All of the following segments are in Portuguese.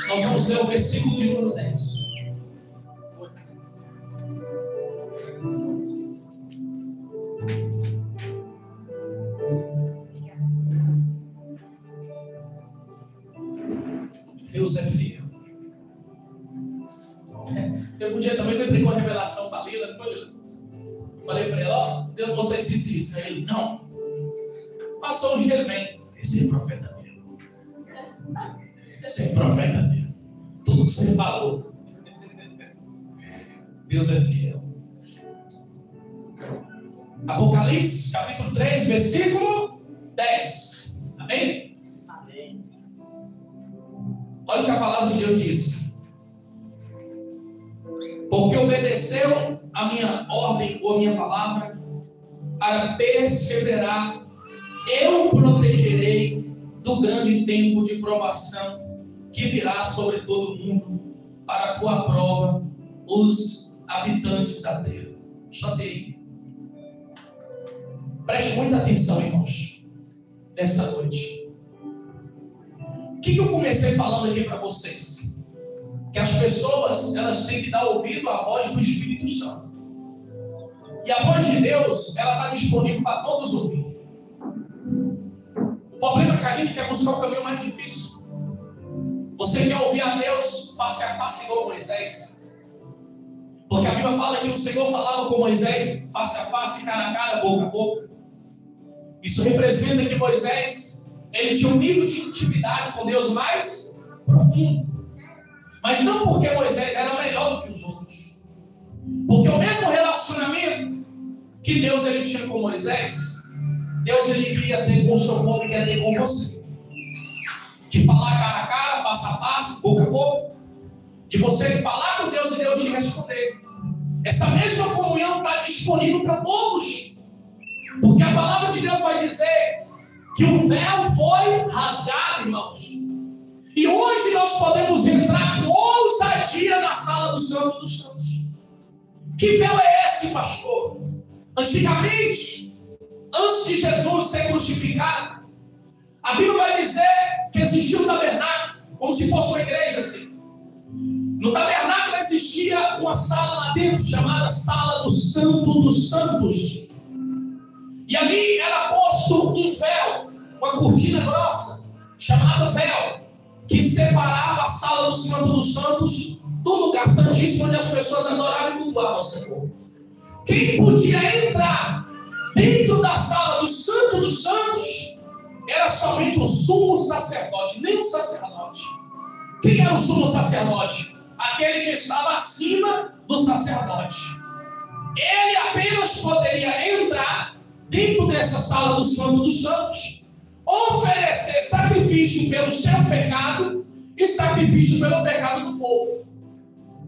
Nós vamos ler o versículo de número 10. Deus é fiel. Teve um dia também que eu entreguei uma revelação para a Lila, não foi, Lila? Falei para ela, ó, Deus, você disse isso. Aí ele, não. Passou um dia, ele vem. Esse é profeta mesmo. Esse é profeta mesmo. Tudo que você falou. Deus é fiel. Apocalipse, capítulo 3, versículo 10. Amém? Amém. Olha o que a palavra de Deus diz. Porque obedeceu a minha ordem ou a minha palavra, para perseverar, eu protegerei do grande tempo de provação que virá sobre todo o mundo, para pôr à prova os habitantes da terra. Chantei. Preste muita atenção, irmãos, nessa noite. O que eu comecei falando aqui para vocês? Que as pessoas, elas têm que dar ouvido à voz do Espírito Santo. E a voz de Deus, ela está disponível para todos ouvir. O problema é que a gente quer buscar o caminho mais difícil. Você quer ouvir a Deus face a face igual Moisés. Porque a Bíblia fala que o Senhor falava com Moisés face a face, cara a cara, boca a boca. Isso representa que Moisés, ele tinha um nível de intimidade com Deus mais profundo. Mas não porque Moisés era melhor do que os outros. Porque o mesmo relacionamento que Deus ele tinha com Moisés, Deus ele queria ter com o seu povo e quer ter com você. De falar cara a cara, face a face, boca a boca. De você falar com Deus e Deus te responder. Essa mesma comunhão está disponível para todos. Porque a palavra de Deus vai dizer que o véu foi rasgado, irmãos. E hoje nós podemos entrar com ousadia na sala do Santo dos Santos. Que véu é esse, pastor? Antigamente, antes de Jesus ser crucificado, a Bíblia vai dizer que existia um tabernáculo, como se fosse uma igreja assim. No tabernáculo existia uma sala lá dentro, chamada Sala do Santo dos Santos. E ali era posto um véu, uma cortina grossa, chamada véu, que separava a Sala do Santo dos Santos do lugar santíssimo, onde as pessoas adoravam e cultuavam ao Senhor. Quem podia entrar dentro da Sala do Santo dos Santos era somente o sumo sacerdote, nem o sacerdote. Quem era o sumo sacerdote? Aquele que estava acima do sacerdote. Ele apenas poderia entrar dentro dessa Sala do Santo dos Santos, oferecer sacrifício pelo seu pecado e sacrifício pelo pecado do povo.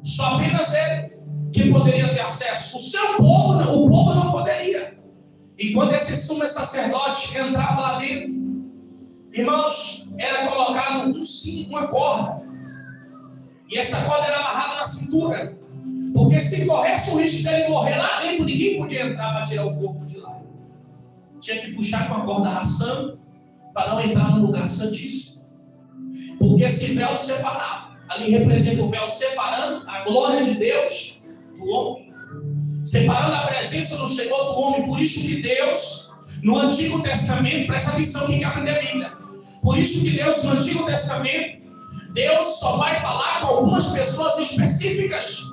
Só apenas ele que poderia ter acesso. O seu povo, o povo não poderia. E quando esse sumo sacerdote entrava lá dentro, irmãos, era colocado uma corda. E essa corda era amarrada na cintura. Porque se corresse o risco dele morrer lá dentro, ninguém podia entrar para tirar o corpo de lá. Tinha que puxar com a corda arrastando para não entrar no lugar santíssimo. Porque esse véu separava. Ali representa o véu separando a glória de Deus do homem. Separando a presença do Senhor do homem. Por isso que Deus, no Antigo Testamento, presta atenção quem quer aprender a Bíblia. Por isso que Deus, no Antigo Testamento, Deus só vai falar com algumas pessoas específicas.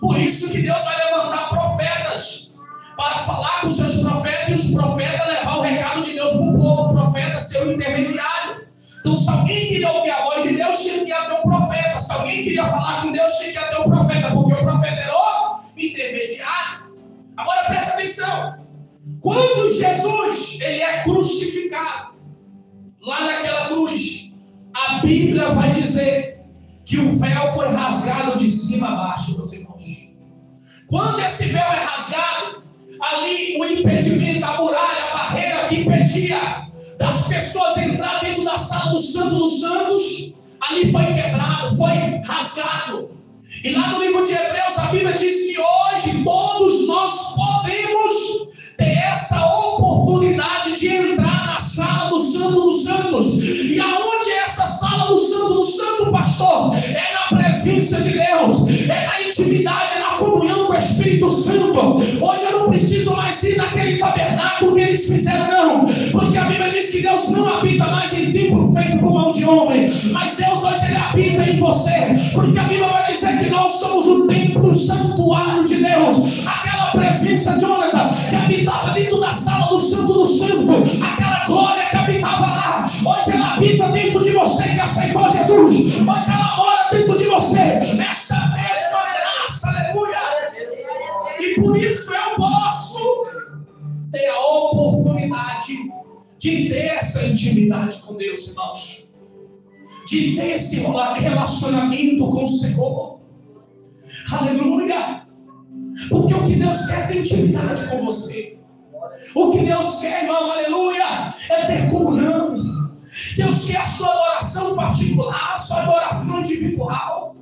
Por isso que Deus vai levantar profetas para falar com seus profetas e os profetas levar o recado de Deus para o povo. O profeta ser o intermediário. Então, se alguém queria ouvir a voz de Deus, tinha que ir até o profeta. Se alguém queria falar com Deus, tinha que ir até o profeta, porque o profeta era o intermediário. Agora presta atenção. Quando Jesus ele é crucificado, lá naquela cruz, a Bíblia vai dizer que o véu foi rasgado de cima a baixo, meus irmãos. Quando esse véu é rasgado, ali o impedimento, a muralha, a barreira que impedia das pessoas entrar dentro da sala do Santo dos Santos, ali foi quebrado, foi rasgado. E lá no livro de Hebreus, a Bíblia diz que hoje todos nós podemos ter essa oportunidade de entrar na sala do Santo dos Santos. E aonde é essa sala do Santo do Santo, pastor? é na presença de Deus, é na intimidade, é na comunhão com o Espírito Santo. Hoje eu não preciso mais ir naquele tabernáculo que eles fizeram, não, porque a Bíblia diz que Deus não habita mais em templo feito por mão de homem, mas Deus hoje ele habita em você, porque a Bíblia vai dizer que nós somos o templo, o santuário de Deus. Aquela presença, Jonathan, que habitava dentro da sala do Santo do Santo, aquela glória que habitava lá, hoje ela habita dentro de você que aceitou Jesus. Hoje ela mora dentro de você, essa mesma graça, aleluia. E por isso eu posso ter a oportunidade de ter essa intimidade com Deus, irmãos, de ter esse relacionamento com o Senhor, aleluia. Porque o que Deus quer é ter intimidade com você. O que Deus quer, irmão, aleluia, é ter comunhão. Deus quer a sua adoração particular, a sua adoração individual.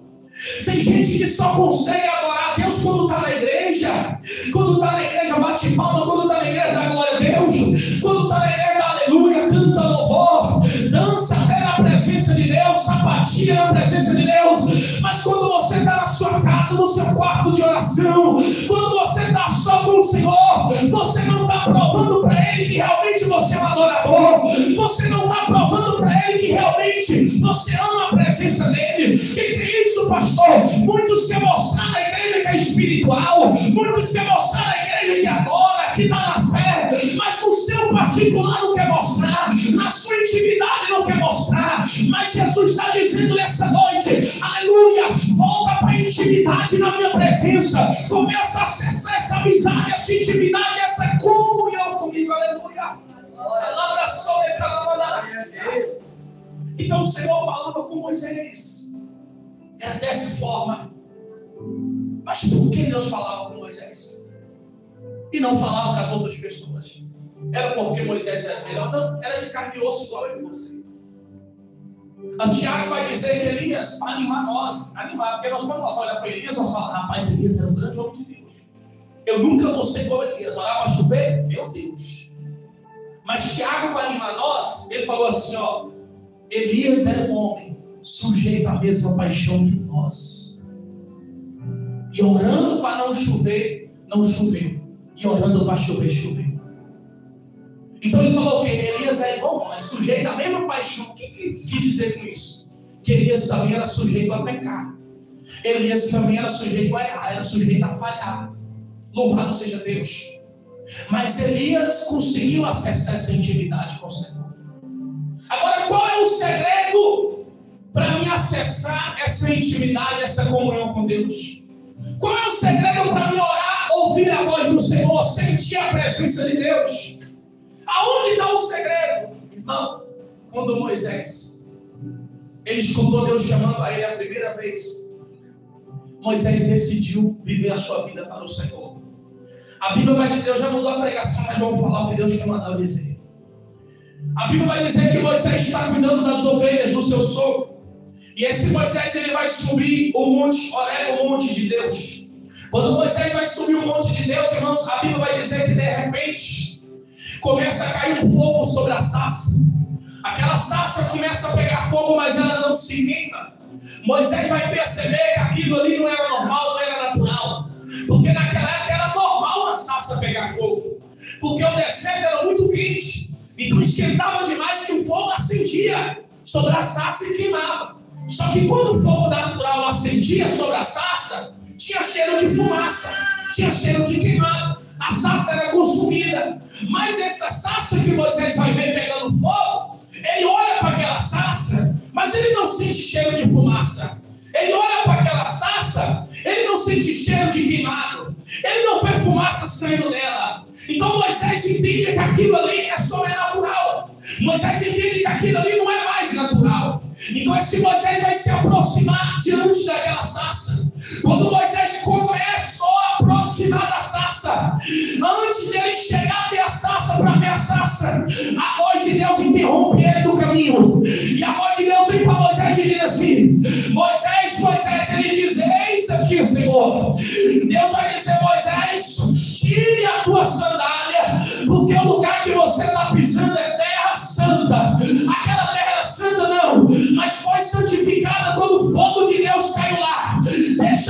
Tem gente que só consegue adorar a Deus quando está na igreja. Quando está na igreja bate palma, quando está na igreja dá glória a Deus, quando está na igreja dá aleluia, canta louvor, dança até na presença de Deus, sapatia na presença de Deus. Mas quando você está na sua casa, no seu quarto de oração, quando você está só com o Senhor, você não está provando para Ele que realmente você é um adorador. Você não está provando para Ele que realmente você ama a presença dEle. O que é isso, pastor? Muitos querem mostrar na igreja que é espiritual, muitos querem mostrar na igreja que adora, que está na fé, mas no seu particular não quer mostrar, na sua intimidade não quer mostrar. Mas Jesus está dizendo nessa noite, aleluia, volta para a intimidade na minha presença, começa a acessar essa amizade, essa intimidade, essa comunhão comigo, aleluia. Então o Senhor falava com Moisés, era dessa forma. Mas por que Deus falava com Moisés e não falava com as outras pessoas? Era porque Moisés era melhor? Não, era de carne e osso igual eu e você. O Tiago vai dizer que Elias animar, porque nós, quando nós olhamos para Elias, nós falamos, rapaz, Elias era um grande homem de Deus. Eu nunca vou ser como Elias, orar para chover, meu Deus. Mas Tiago, para animar nós, ele falou assim, ó, Elias era um homem sujeito à mesma paixão que nós. E orando para não chover, não choveu. E orando para chover, choveu. Então ele falou o quê? Elias é igual nós, sujeito à mesma paixão. O que quis dizer com isso? Que Elias também era sujeito a pecar. Elias também era sujeito a errar, era sujeito a falhar. Louvado seja Deus. Mas Elias conseguiu acessar essa intimidade com o Senhor. Agora, qual é o segredo para mim acessar essa intimidade, essa comunhão com Deus? Qual é o segredo para mim orar, ouvir a voz do Senhor, sentir a presença de Deus? Aonde está o segredo? Irmão, quando Moisés, ele escutou Deus chamando a ele a primeira vez, Moisés decidiu viver a sua vida para o Senhor. A Bíblia vai dizer, Deus já mudou a pregação, mas vamos falar o que Deus quer mandar dizer. A Bíblia vai dizer que Moisés está cuidando das ovelhas do seu sogro. E esse Moisés, ele vai subir o monte, Horebe, o monte de Deus. Quando Moisés vai subir o monte de Deus, irmãos, a Bíblia vai dizer que de repente começa a cair um fogo sobre a sarça. Aquela sarça começa a pegar fogo, mas ela não se queima. Moisés vai perceber que aquilo ali não era normal, não era natural. Porque naquela época era normal a sarça pegar fogo. Porque o deserto era muito quente. Então esquentava demais que o fogo acendia sobre a sarça e queimava. Só que quando o fogo natural acendia sobre a sarça, tinha cheiro de fumaça, tinha cheiro de queimado. A sarça era consumida. Mas essa sarça que Moisés vai ver pegando fogo, ele olha para aquela sarça, mas ele não sente cheiro de fumaça. Ele olha para aquela sarça, ele não sente cheiro de queimado. Ele não vê fumaça saindo dela. Então Moisés entende que aquilo ali é sobrenatural. Moisés entende que aquilo ali não é mais natural. Então esse Moisés vai se aproximar diante daquela sarça. Quando Moisés começou a aproximar da sarça, antes dele chegar até a sarça para ver a sarça, a voz de Deus interrompe ele no caminho. E a voz de Deus vem para Moisés e diz assim: Moisés, Moisés, ele diz: eis aqui, Senhor. Deus vai dizer: Moisés, tire a tua sandália, porque o lugar que você está pisando é terra santa. Aquela terra era santa não, mas foi santificada quando o fogo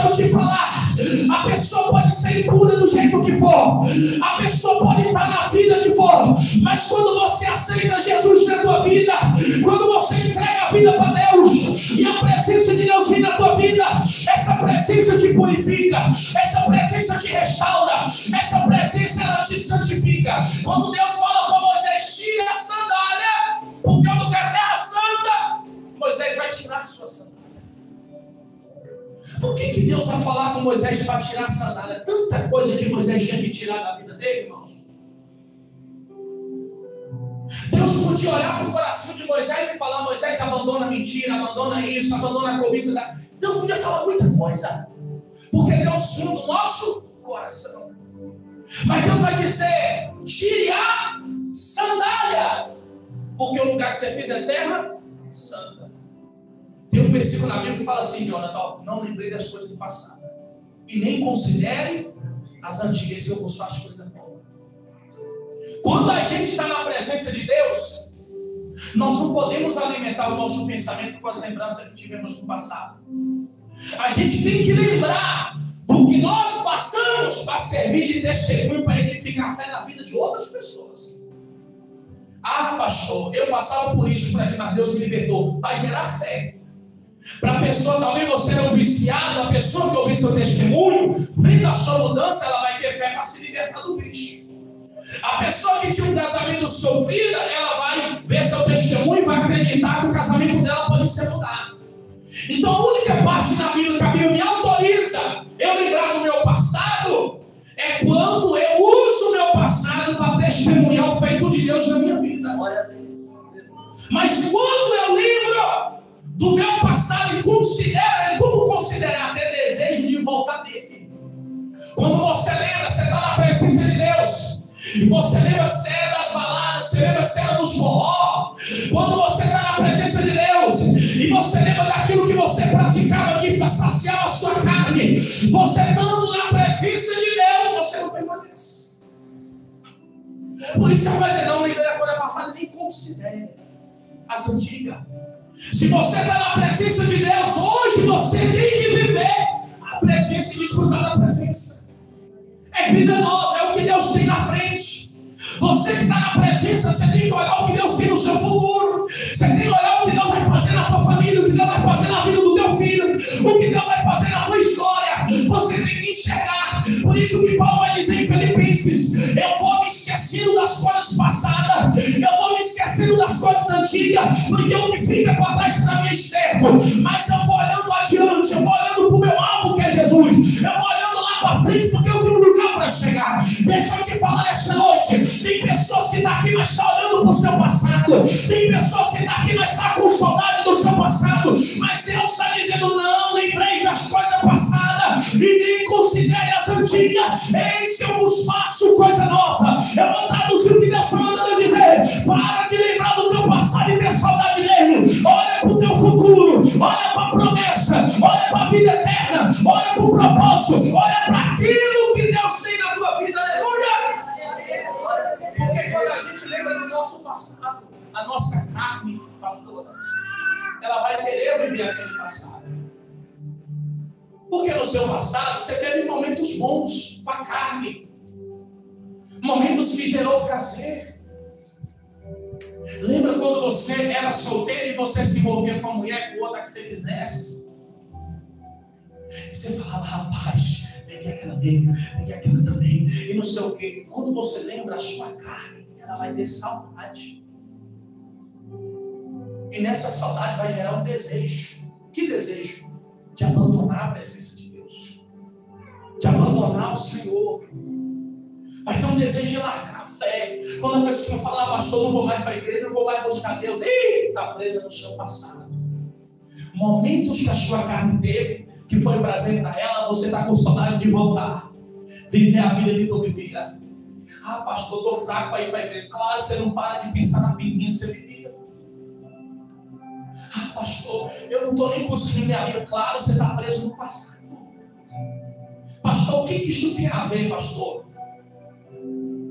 deixa eu te falar, a pessoa pode ser impura do jeito que for, a pessoa pode estar na vida que for, mas quando você aceita Jesus na tua vida, quando você entrega a vida para Deus, e a presença de Deus vem na tua vida, essa presença te purifica, essa presença te restaura, essa presença ela te santifica. Quando Deus fala para Moisés, tira a sandália, porque é o lugar terra santa, Moisés vai tirar a sua sandália. Por que Deus vai falar com Moisés para tirar a sandália? Tanta coisa que Moisés tinha que tirar da vida dele, irmãos. Deus podia olhar para o coração de Moisés e falar: Moisés, abandona a mentira, abandona isso, abandona a cobiça da... Deus podia falar muita coisa, porque Deus sonda o nosso coração. Mas Deus vai dizer: tire a sandália, porque o lugar que você pisa é terra santa. Tem um versículo na Bíblia que fala assim, Jonathan: não lembrei das coisas do passado, e nem considere as antigas, que eu vos faço coisa nova. Quando a gente está na presença de Deus, nós não podemos alimentar o nosso pensamento com as lembranças que tivemos no passado. A gente tem que lembrar do que nós passamos para servir de testemunho, para edificar a fé na vida de outras pessoas. Ah, pastor, eu passava por isso para que Deus me libertou. Para gerar fé. Para a pessoa, talvez você é um viciado, a pessoa que ouvir seu testemunho, vendo a sua mudança, ela vai ter fé para se libertar do vício. A pessoa que tinha um casamento sofrido, ela vai ver seu testemunho e vai acreditar que o casamento dela pode ser mudado. Então a única parte da Bíblia que a Bíblia me autoriza eu lembrar do meu passado é quando eu uso o meu passado para testemunhar o feito de Deus na minha vida. Mas quando eu lembro do meu passado e considero, como considerar ter desejo de voltar nele? Quando você lembra, você está na presença de Deus. E você lembra se era das baladas, você lembra se era dos forró. Quando você está na presença de Deus e você lembra daquilo que você praticava, que saciava a sua carne, você estando na presença de Deus, você não permanece. Por isso que vai dizer: não lembre da coisa passada, nem considere as antigas. Se você está na presença de Deus, hoje você tem que viver a presença e desfrutar da presença. É vida nova, é o que Deus tem na frente. Você que está na presença, você tem que olhar o que Deus tem no seu futuro. Você tem que olhar o que Deus vai fazer na tua família, o que Deus vai fazer na vida do teu filho, o que Deus vai fazer na tua história. Você tem que enxergar. Por isso que Paulo vai dizer em Filipenses: eu vou me esquecendo das coisas passadas, eu vou me esquecendo das coisas antigas, porque o que fica para trás para mim é esterco. Mas eu vou olhando adiante, eu vou olhando para o meu alvo, que é Jesus. Eu vou olhando lá para frente, porque eu tenho um lugar para chegar. Deixa eu te falar essa noite: tem pessoas que estão aqui, mas estão olhando para o seu passado. Tem pessoas que estão aqui, mas estão com saudade do seu passado. Mas Deus está dizendo: não lembreis das coisas passadas e nem considere as antigas. Eis que eu vos faço coisa nova. Eu vou traduzir o que Deus está mandando dizer. Para de lembrar do teu passado e ter saudade dele. Olha para o teu futuro, olha para a promessa, olha para a vida eterna, olha para o propósito, olha para aquilo que Deus tem na tua vida. Aleluia! Porque quando a gente lembra do nosso passado, a nossa carne, pastora, ela vai querer viver aquele passado. Porque no seu passado você teve momentos bons para a carne, momentos que gerou prazer. Lembra quando você era solteiro e você se envolvia com a mulher, com outra que você quisesse? E você falava: rapaz, peguei aquela nega, peguei aquela também, e não sei o quê. Quando você lembra, a sua carne, ela vai ter saudade. E nessa saudade vai gerar um desejo. Que desejo? De abandonar a presença de Deus, de abandonar o Senhor. Vai ter um desejo de largar a fé. Quando a pessoa fala: pastor, não vou mais para a igreja, não vou mais buscar Deus. Está presa no seu passado. Momentos que a sua carne teve, que foi prazer para ela, você está com saudade de voltar, viver a vida que tu vivia. Ah, pastor, eu estou fraco para ir para a igreja. Claro, você não para de pensar na pinguinha que você vivia. Ah, pastor, eu não estou nem conseguindo minha vida. Claro, você está preso no passado. Pastor, o que isso tem a ver, pastor,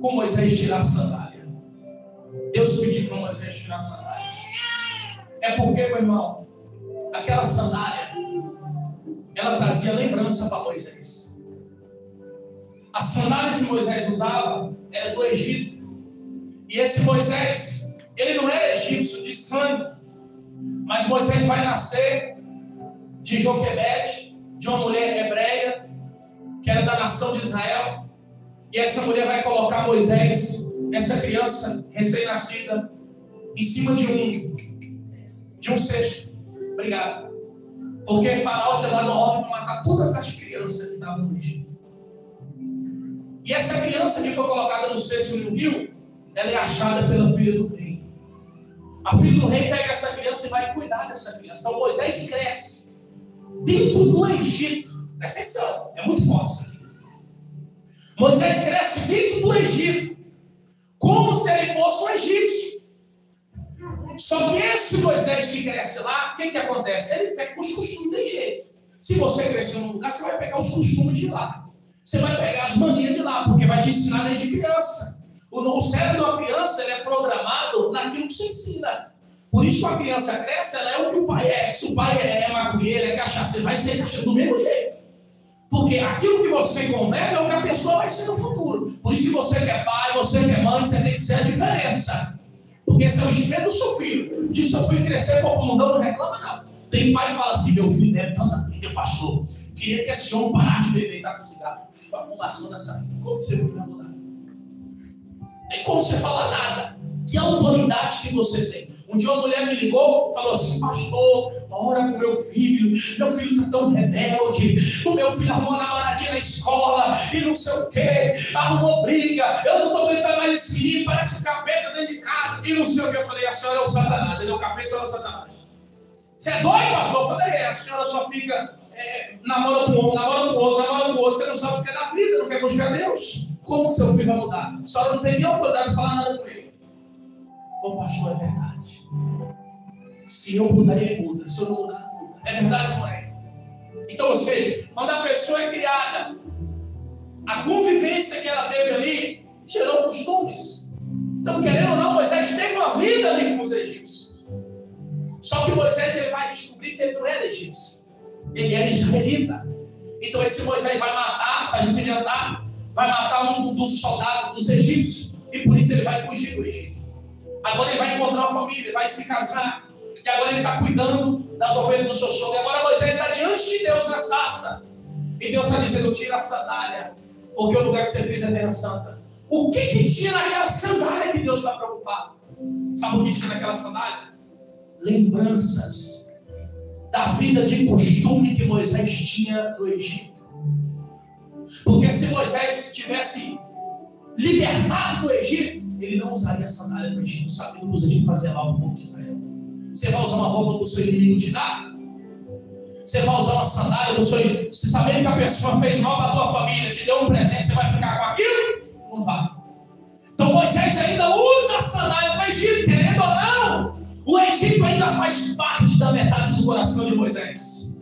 com Moisés tirar a sandália? Deus pediu para Moisés tirar a sandália. É porque, meu irmão, aquela sandália, ela trazia lembrança para Moisés. A sandália que Moisés usava era do Egito. E esse Moisés, ele não era egípcio de sangue, mas Moisés vai nascer de Joquebede, de uma mulher hebreia, que era da nação de Israel. E essa mulher vai colocar Moisés, essa criança recém-nascida, em cima de um cesto. Obrigado. Porque Faraó tinha dado ordem para matar todas as crianças que estavam no Egito. E essa criança que foi colocada no cesto no rio, ela é achada pela filha do rei. A filha do rei pega essa criança e vai cuidar dessa criança. Então Moisés cresce dentro do Egito. Presta atenção, é muito forte isso aqui. Moisés cresce dentro do Egito, como se ele fosse um egípcio. Só que esse Moisés que cresce lá, o que acontece? Ele pega os costumes do Egito. Se você crescer num lugar, você vai pegar os costumes de lá. Você vai pegar as manias de lá, porque vai te ensinar desde criança. O cérebro de uma criança ele é programado naquilo que você ensina. Por isso que a criança cresce, ela é o que o pai é. Se o pai é maconheiro, é cachaceiro, vai ser cachaceiro do mesmo jeito. Porque aquilo que você converge é o que a pessoa vai ser no futuro. Por isso que você que é pai, você que é mãe, você tem que ser a diferença. Porque esse é o espelho do seu filho. Se seu filho crescer, for para o mundão, não reclama não. Tem pai que fala assim, meu filho bebe tanta briga, pastor. Queria que esse homem parasse de beber e estar com cigarro. Com a fumação nessa. Como que seu filho vai mudar? Nem como você fala nada. Que autoridade que você tem. Um dia uma mulher me ligou e falou assim, pastor, ora com meu filho está tão rebelde, o meu filho arrumou uma namoradinha na escola e não sei o que, arrumou briga, eu não estou aguentando mais esse menino, parece um capeta dentro de casa, e não sei o que. Eu falei, a senhora é o Satanás, ele é o capeta, a senhora é o Satanás. Você é doido, pastor? Eu falei, a senhora só fica, namora com um outro, você não sabe o que é da vida, não quer buscar Deus. Como que seu filho vai mudar? A senhora não tem nem autoridade de falar nada com ele. Ô pastor, é verdade. Se eu mudar, ele muda. Se eu não mudar, não muda. É verdade ou não é? Então, ou seja, quando a pessoa é criada, a convivência que ela teve ali gerou costumes. Então, querendo ou não, Moisés teve uma vida ali com os egípcios. Só que Moisés ele vai descobrir que ele não era egípcio. Ele era israelita. Então, esse Moisés vai matar, para a gente adiantar, vai matar um dos soldados dos egípcios. E por isso ele vai fugir do Egito. Agora ele vai encontrar uma família, ele vai se casar. E agora ele está cuidando das ovelhas do seu sogro. E agora Moisés está diante de Deus na sarça. E Deus está dizendo, tira a sandália, porque o lugar que você pisa é terra santa. O que tira aquela sandália que Deus está preocupado? Sabe o que tira aquela sandália? Lembranças da vida de costume que Moisés tinha no Egito. Porque se Moisés tivesse libertado do Egito, ele não usaria sandália no Egito, sabendo que os egípcios faziam mal para o povo de Israel. Você vai usar uma roupa que o seu inimigo te dá? Você vai usar uma sandália do seu inimigo? Se sabendo que a pessoa fez mal para a tua família, te deu um presente, você vai ficar com aquilo? Não vai. Então Moisés ainda usa a sandália para o Egito, querendo ou não. O Egito ainda faz parte da metade do coração de Moisés.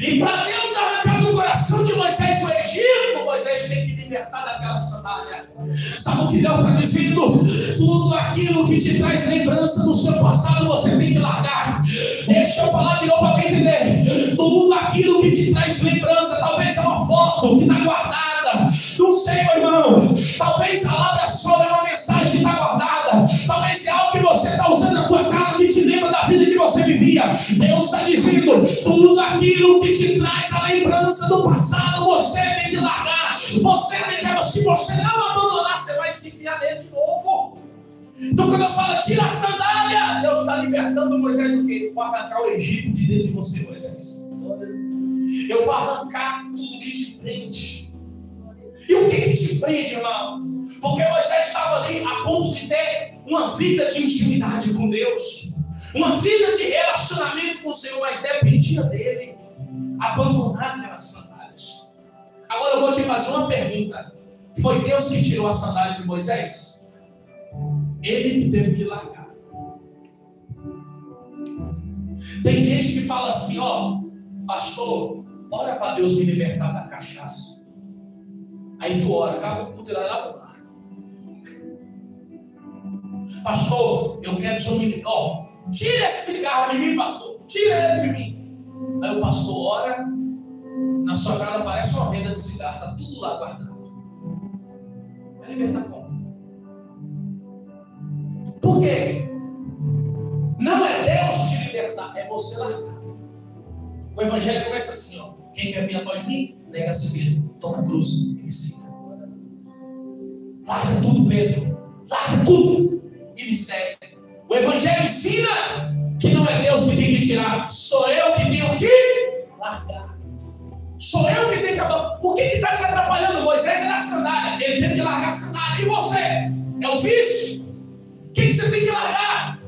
E para Deus arrancar do coração de Moisés o Egito, Moisés tem que libertar daquela sandália. Sabe o que Deus está dizendo? Tudo aquilo que te traz lembrança do seu passado, você tem que largar. Deixa eu falar de novo para alguém entender. Tudo aquilo que te traz lembrança, talvez é uma foto que está guardada. Não sei, meu irmão. Talvez a palavra só é uma mensagem que está guardada. Talvez é algo que você está usando na tua casa que te lembra da vida que você vivia. Deus está dizendo, tudo aquilo que te traz a lembrança do passado, você tem que largar. Você tem que, se você não abandonar, você vai se enfiar nele de novo. Então quando Deus fala, tira a sandália, Deus está libertando Moisés do quê? Eu vou arrancar o Egito de dentro de você, Moisés. Eu vou arrancar tudo que te prende. E o que te prende, irmão? Porque Moisés estava ali a ponto de ter uma vida de intimidade com Deus, uma vida de relacionamento com o Senhor, mas dependia dele abandonar aquelas sandálias. Agora eu vou te fazer uma pergunta. Foi Deus que tirou a sandália de Moisés? Ele que teve que largar. Tem gente que fala assim, ó, pastor, ora para Deus me libertar da cachaça. Aí tu ora, acaba o culto e vai lá pro bar. Pastor, eu quero desumilhar. Ó, tira esse cigarro de mim, pastor. Tira ele de mim. Aí o pastor ora Na sua casa parece uma venda de cigarro, está tudo lá guardado. Vai libertar como? Por quê? Não é Deus te libertar, é você largar. O evangelho começa assim, ó. Quem quer vir após mim, nega a si mesmo, toma a cruz e me siga. Larga tudo, Pedro. Larga tudo e me segue. O evangelho ensina que não é Deus que tem que tirar, sou eu que tenho que largar. Sou eu que tenho que abandonar. O que está te atrapalhando? Moisés era a sandália, ele teve que largar a sandália. E você? É o vício? O que você tem que largar?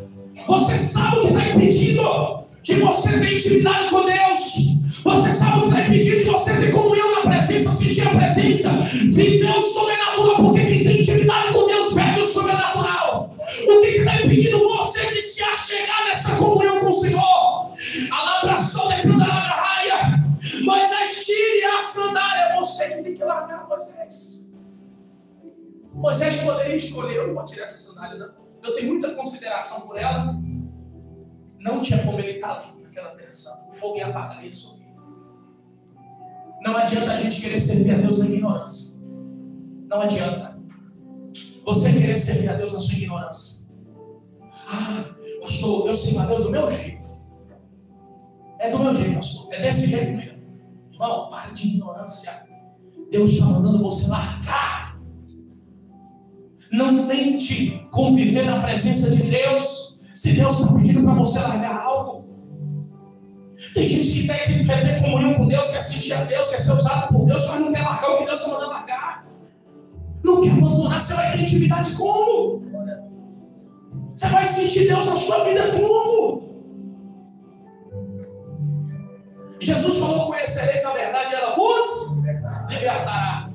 Você sabe o que está impedindo de você ter intimidade com Deus. Você sabe o que está impedindo de você ter comunhão na presença, sentir a presença, viver o sobrenatural, porque quem tem intimidade com Deus perde o sobrenatural. O que está impedindo você de se achegar nessa comunhão com o Senhor? A labração de raia. Moisés, tire a sandália. Você que tem que largar, Moisés. Moisés poderia escolher: eu não vou tirar essa sandália, não. Eu tenho muita consideração por ela. Não tinha como ele estar ali naquela terra santa. O fogo ia apagar isso. Não adianta a gente querer servir a Deus na ignorância. Não adianta. Você querer servir a Deus na sua ignorância. Ah, pastor, eu sirvo a Deus do meu jeito. É do meu jeito, pastor. É desse jeito mesmo. Irmão, para de ignorância. Deus está mandando você largar. Não tente conviver na presença de Deus se Deus está pedindo para você largar algo. Tem gente que quer ter comunhão com Deus, quer sentir a Deus, quer ser usado por Deus, mas não quer largar o que Deus está mandando largar. Não quer abandonar. Você vai ter intimidade como? Você vai sentir Deus na sua vida como? Jesus falou: conhecereis a verdade, ela vos libertará.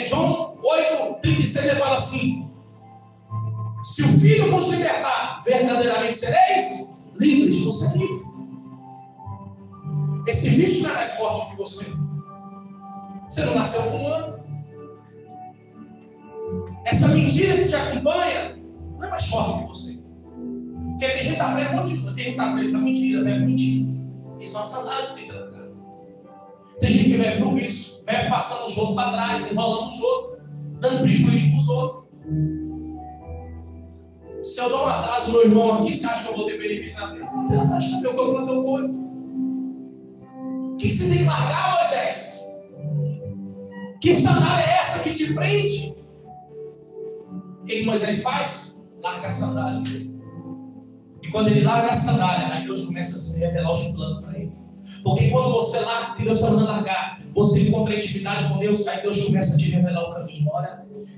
João 8:36, ele fala assim: se o Filho vos libertar, verdadeiramente sereis livres. Você é livre. Esse bicho não é mais forte que você. Você não nasceu fumando. Essa mentira que te acompanha não é mais forte que você. Porque tem gente que está preso na mentira, velho, mentira. E são as sandálias que tem que largar. Tem gente que vive no vício, vive passando os outros para trás, enrolando os outros, dando prejuízo para os outros. Se eu dou um atraso no meu irmão aqui, você acha que eu vou ter benefício na vida? Não tem atraso, eu estou plantando teu coelho. O que você tem que largar, Moisés? Que sandália é essa que te prende? O que Moisés faz? Larga a sandália. E quando ele larga a sandália, aí Deus começa a se revelar os planos para ele. Porque quando você larga o que Deus está mandando largar, você encontra intimidade com Deus, aí Deus começa a te revelar o caminho.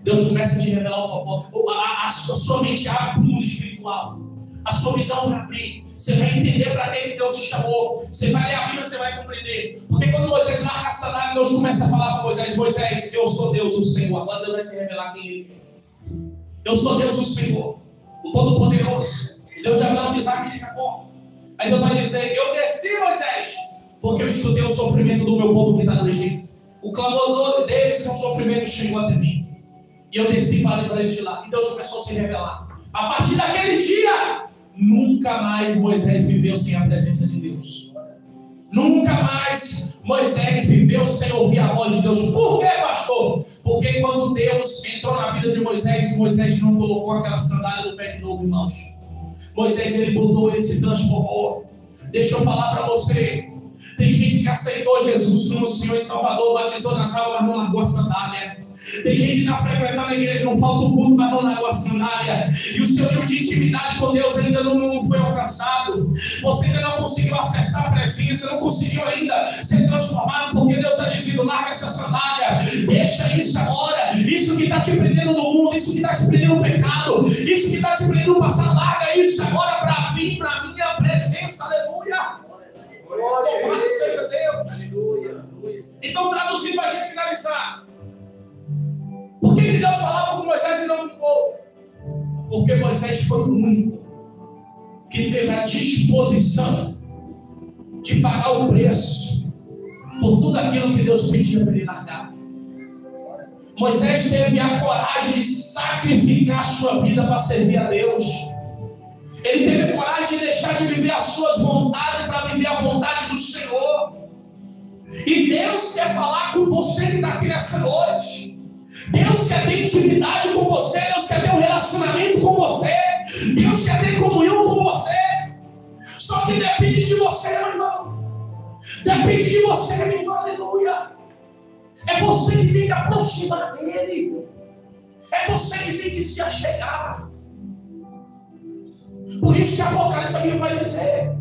Deus começa a te revelar o propósito. A sua mente abre para o mundo espiritual. A sua visão vai abrir. Você vai entender para que Deus te chamou. Você vai ler a Bíblia, você vai compreender. Porque quando Moisés larga a sandália, Deus começa a falar para Moisés: Moisés, eu sou Deus, o Senhor. Agora Deus vai se revelar quem Ele é. Eu sou Deus, o Senhor, o Todo-Poderoso, o Deus de Abraão, de Isaac e de Jacó. Aí Deus vai dizer: eu desci, Moisés, porque eu escutei o sofrimento do meu povo que está no Egito. O clamor deles com o sofrimento chegou até mim. E eu desci para livrar eles de lá. E Deus começou a se revelar. A partir daquele dia, nunca mais Moisés viveu sem a presença de Deus. Nunca mais Moisés viveu sem ouvir a voz de Deus. Por quê, pastor? Porque quando Deus entrou na vida de Moisés, Moisés não colocou aquela sandália no pé de novo, irmãos. Moisés, ele mudou, ele se transformou. Deixa eu falar para você. Tem gente que aceitou Jesus como Senhor e Salvador, batizou nas águas, mas não largou a sandália. Tem gente que está frequentando a igreja, não falta o culto, mas não largou a sandália. E o seu nível de intimidade com Deus ainda não foi alcançado. Você ainda não conseguiu acessar a presença, não conseguiu ainda ser transformado, porque Deus está dizendo: larga essa sandália, deixa isso agora. Isso que está te prendendo no mundo, isso que está te prendendo no pecado, isso que está te prendendo no passado, larga isso agora para vir para a minha presença. Aleluia. Louvado seja Deus. Então, traduzindo para a gente finalizar, por que Deus falava com Moisés e não com o povo? Porque Moisés foi o único que teve a disposição de pagar o preço por tudo aquilo que Deus pedia para ele largar. Moisés teve a coragem de sacrificar a sua vida para servir a Deus. Ele teve coragem de deixar de viver as suas vontades para viver a vontade do Senhor. E Deus quer falar com você que está aqui nessa noite. Deus quer ter intimidade com você. Deus quer ter um relacionamento com você. Deus quer ter comunhão com você. Só que depende de você, meu irmão. Depende de você, meu irmão. Aleluia. É você que tem que aproximar dele. É você que tem que se achegar. Por isso que Apocalipse a Bíblia vai dizer: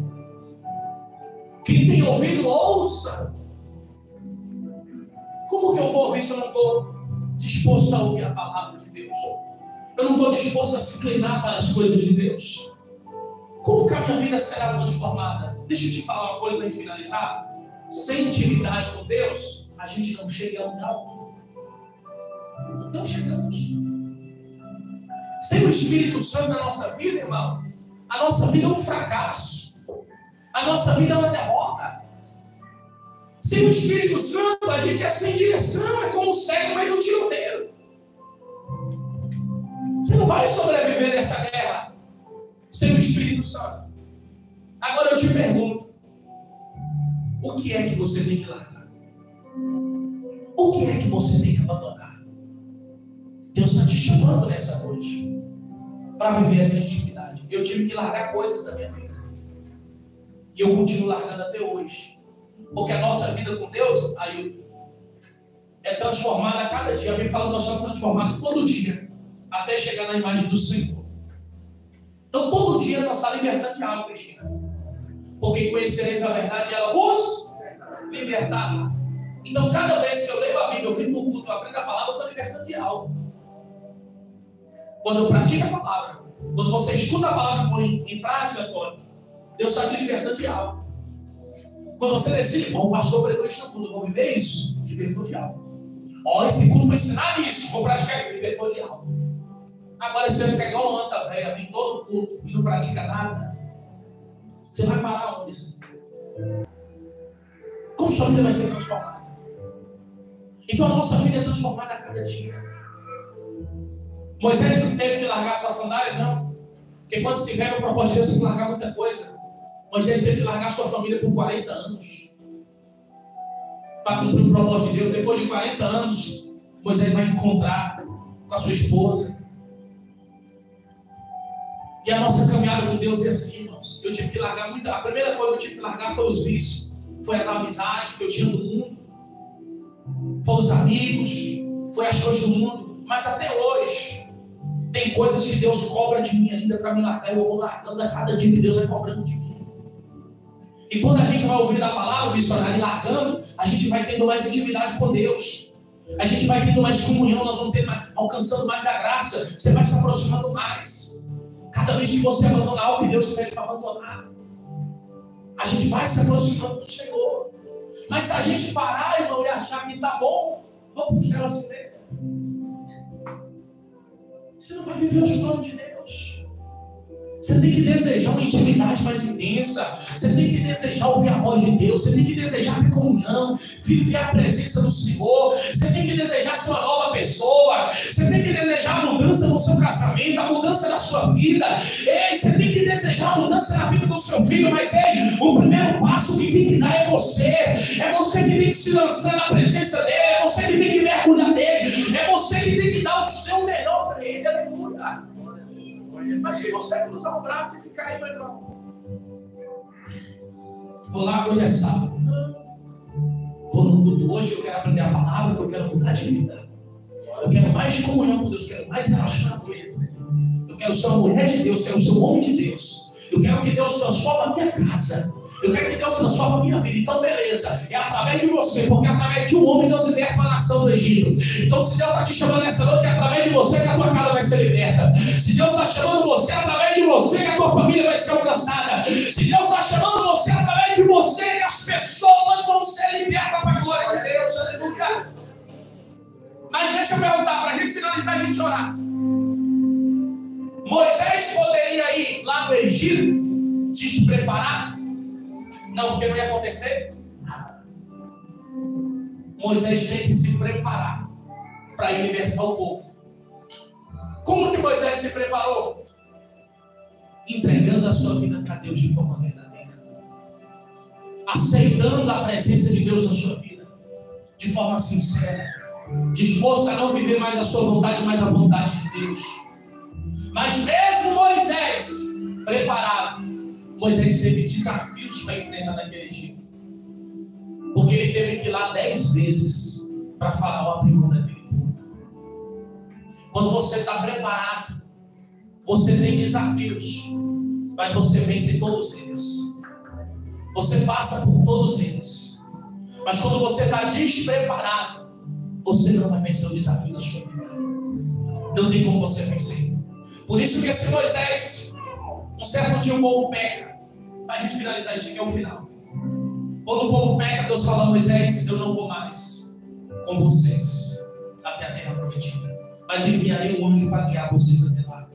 quem tem ouvido, ouça. Como que eu vou ouvir se eu não estou disposto a ouvir a palavra de Deus? Eu não estou disposto a se inclinar para as coisas de Deus. Como que a minha vida será transformada? Deixa eu te falar uma coisa para a gente finalizar. Sem intimidade com Deus, a gente não chega a lugar algum. Não chegamos. Sem o Espírito Santo na nossa vida, irmão, a nossa vida é um fracasso. A nossa vida é uma derrota. Sem o Espírito Santo, a gente é sem direção. É como um cego no meio do tiroteiro. Você não vai sobreviver nessa guerra sem o Espírito Santo. Agora eu te pergunto: o que é que você tem que largar? O que é que você tem que abandonar? Deus está te chamando nessa noite para viver essa intimidade. Eu tive que largar coisas da minha vida. E eu continuo largando até hoje. Porque a nossa vida com Deus, aí, é transformada a cada dia. A Bíblia fala que nós somos transformados todo dia, até chegar na imagem do Senhor. Então todo dia nós estamos libertando de algo, Cristina. Porque conhecereis a verdade e ela vos libertará. Então cada vez que eu leio a Bíblia, eu vim para o culto, eu aprendo a palavra, eu estou libertando de algo. Quando eu pratico a palavra, quando você escuta a palavra e põe em prática, Antônio, Deus está te libertando de algo. Quando você decide: bom, o pastor pregou isso no culto, eu vou viver isso, libertou de algo. Ó, esse culto foi ensinar isso, vou praticar isso, libertou de algo. Agora você fica igual uma anta velha, vem todo culto e não pratica nada. Você vai parar onde? Como sua vida vai ser transformada? Então a nossa vida é transformada a cada dia. Moisés não teve que largar sua sandália, não. Porque quando se vê o propósito de Deus, tem que largar muita coisa. Moisés teve que largar sua família por 40 anos. Para cumprir o propósito de Deus. Depois de 40 anos, Moisés vai encontrar com a sua esposa. E a nossa caminhada com Deus é assim, irmãos. Eu tive que largar muita. A primeira coisa que eu tive que largar foi os vícios. Foi as amizades que eu tinha do mundo. Foi os amigos. Foi as coisas do mundo. Mas até hoje, tem coisas que Deus cobra de mim ainda para me largar. E eu vou largando a cada dia que Deus vai cobrando de mim. E quando a gente vai ouvindo a palavra, missionário, e largando, a gente vai tendo mais intimidade com Deus. A gente vai tendo mais comunhão, nós vamos ter mais, alcançando mais da graça. Você vai se aproximando mais. Cada vez que você abandonar algo que Deus pede para abandonar, a gente vai se aproximando do Senhor. Mas se a gente parar, irmão, e achar que está bom, vamos para o céu assim mesmo. Você não vai viver os planos de Deus. Você tem que desejar uma intimidade mais intensa. Você tem que desejar ouvir a voz de Deus. Você tem que desejar ter comunhão, viver a presença do Senhor. Você tem que desejar ser uma nova pessoa. Você tem que desejar a mudança no seu casamento, a mudança na sua vida. Ei, você tem que desejar a mudança na vida do seu filho. Mas ei, o primeiro passo que tem que dar é você. É você que tem que se lançar na presença dele. É você que tem que mergulhar nele. É você que tem que dar o seu melhor para ele. Aleluia. Mas se você cruzar o braço e ficar aí, meu irmão, vou lá que hoje é sábado. Não. Vou no culto hoje, eu quero aprender a palavra, que eu quero mudar de vida. Eu quero mais comunhão com Deus, quero mais relacionamento com Ele. Eu quero ser uma mulher de Deus, quero ser um homem de Deus. Eu quero que Deus transforme a minha casa. Eu quero que Deus transforme a minha vida. Então beleza, é através de você, porque através de um homem Deus liberta a nação do Egito. Então se Deus está te chamando nessa noite, é através de você que a tua casa vai ser liberta. Se Deus está chamando você, é através de você que a tua família vai ser alcançada. Se Deus está chamando você, é através de você que as pessoas vão ser libertas para a glória de Deus. Aleluia. Mas deixa eu perguntar, para a gente finalizar, a gente orar. Moisés poderia ir lá no Egito despreparado? Não, porque não ia acontecer nada. Moisés tem que se preparar para ir libertar o povo. Como que Moisés se preparou? Entregando a sua vida para Deus de forma verdadeira. Aceitando a presença de Deus Deus na sua vida, de forma sincera, disposto a não viver mais a sua vontade, mas a vontade de Deus. Mas mesmo Moisés preparado, Moisés teve desafios para enfrentar naquele Egito, porque ele teve que ir lá 10 vezes para Faraó abrir mão daquele povo. Quando você está preparado, você tem desafios, mas você vence todos eles. Você passa por todos eles. Mas quando você está despreparado, você não vai vencer o desafio da sua vida. Não tem como você vencer. Por isso que esse Moisés, um certo dia o povo peca. Para a gente finalizar isso aqui é o final. Quando o povo peca, Deus fala: Moisés, eu não vou mais com vocês até a terra prometida, mas enviarei um anjo para guiar vocês até lá.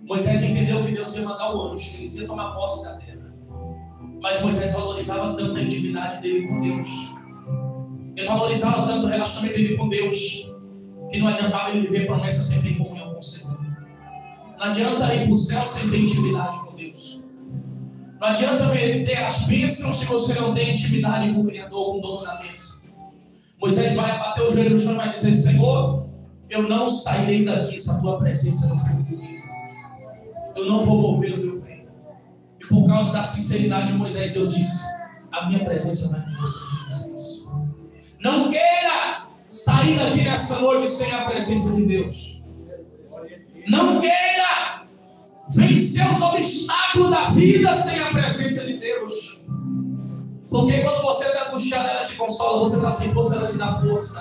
Moisés entendeu que Deus ia mandar o anjo, que eles iam tomar posse da terra. Mas Moisés valorizava tanto a intimidade dele com Deus, ele valorizava tanto o relacionamento dele com Deus, que não adiantava ele viver promessa sem ter comunhão com o Senhor. Não adianta ir para o céu sem ter intimidade com Deus. Não adianta ter as bênçãos se você não tem intimidade com o Criador, com o dono da bênção. Moisés vai bater o joelho no chão e vai dizer: Senhor, eu não sairei daqui se a tua presença não for comigo. Eu não vou mover o meu reino. E por causa da sinceridade de Moisés, Deus disse: a minha presença vai com vocês. Não queira sair daqui nessa noite sem a presença de Deus. Não queira vencer os obstáculos da vida sem a presença de Deus. Porque quando você está angustiado, ela te consola. Você está sem força, ela te dá força.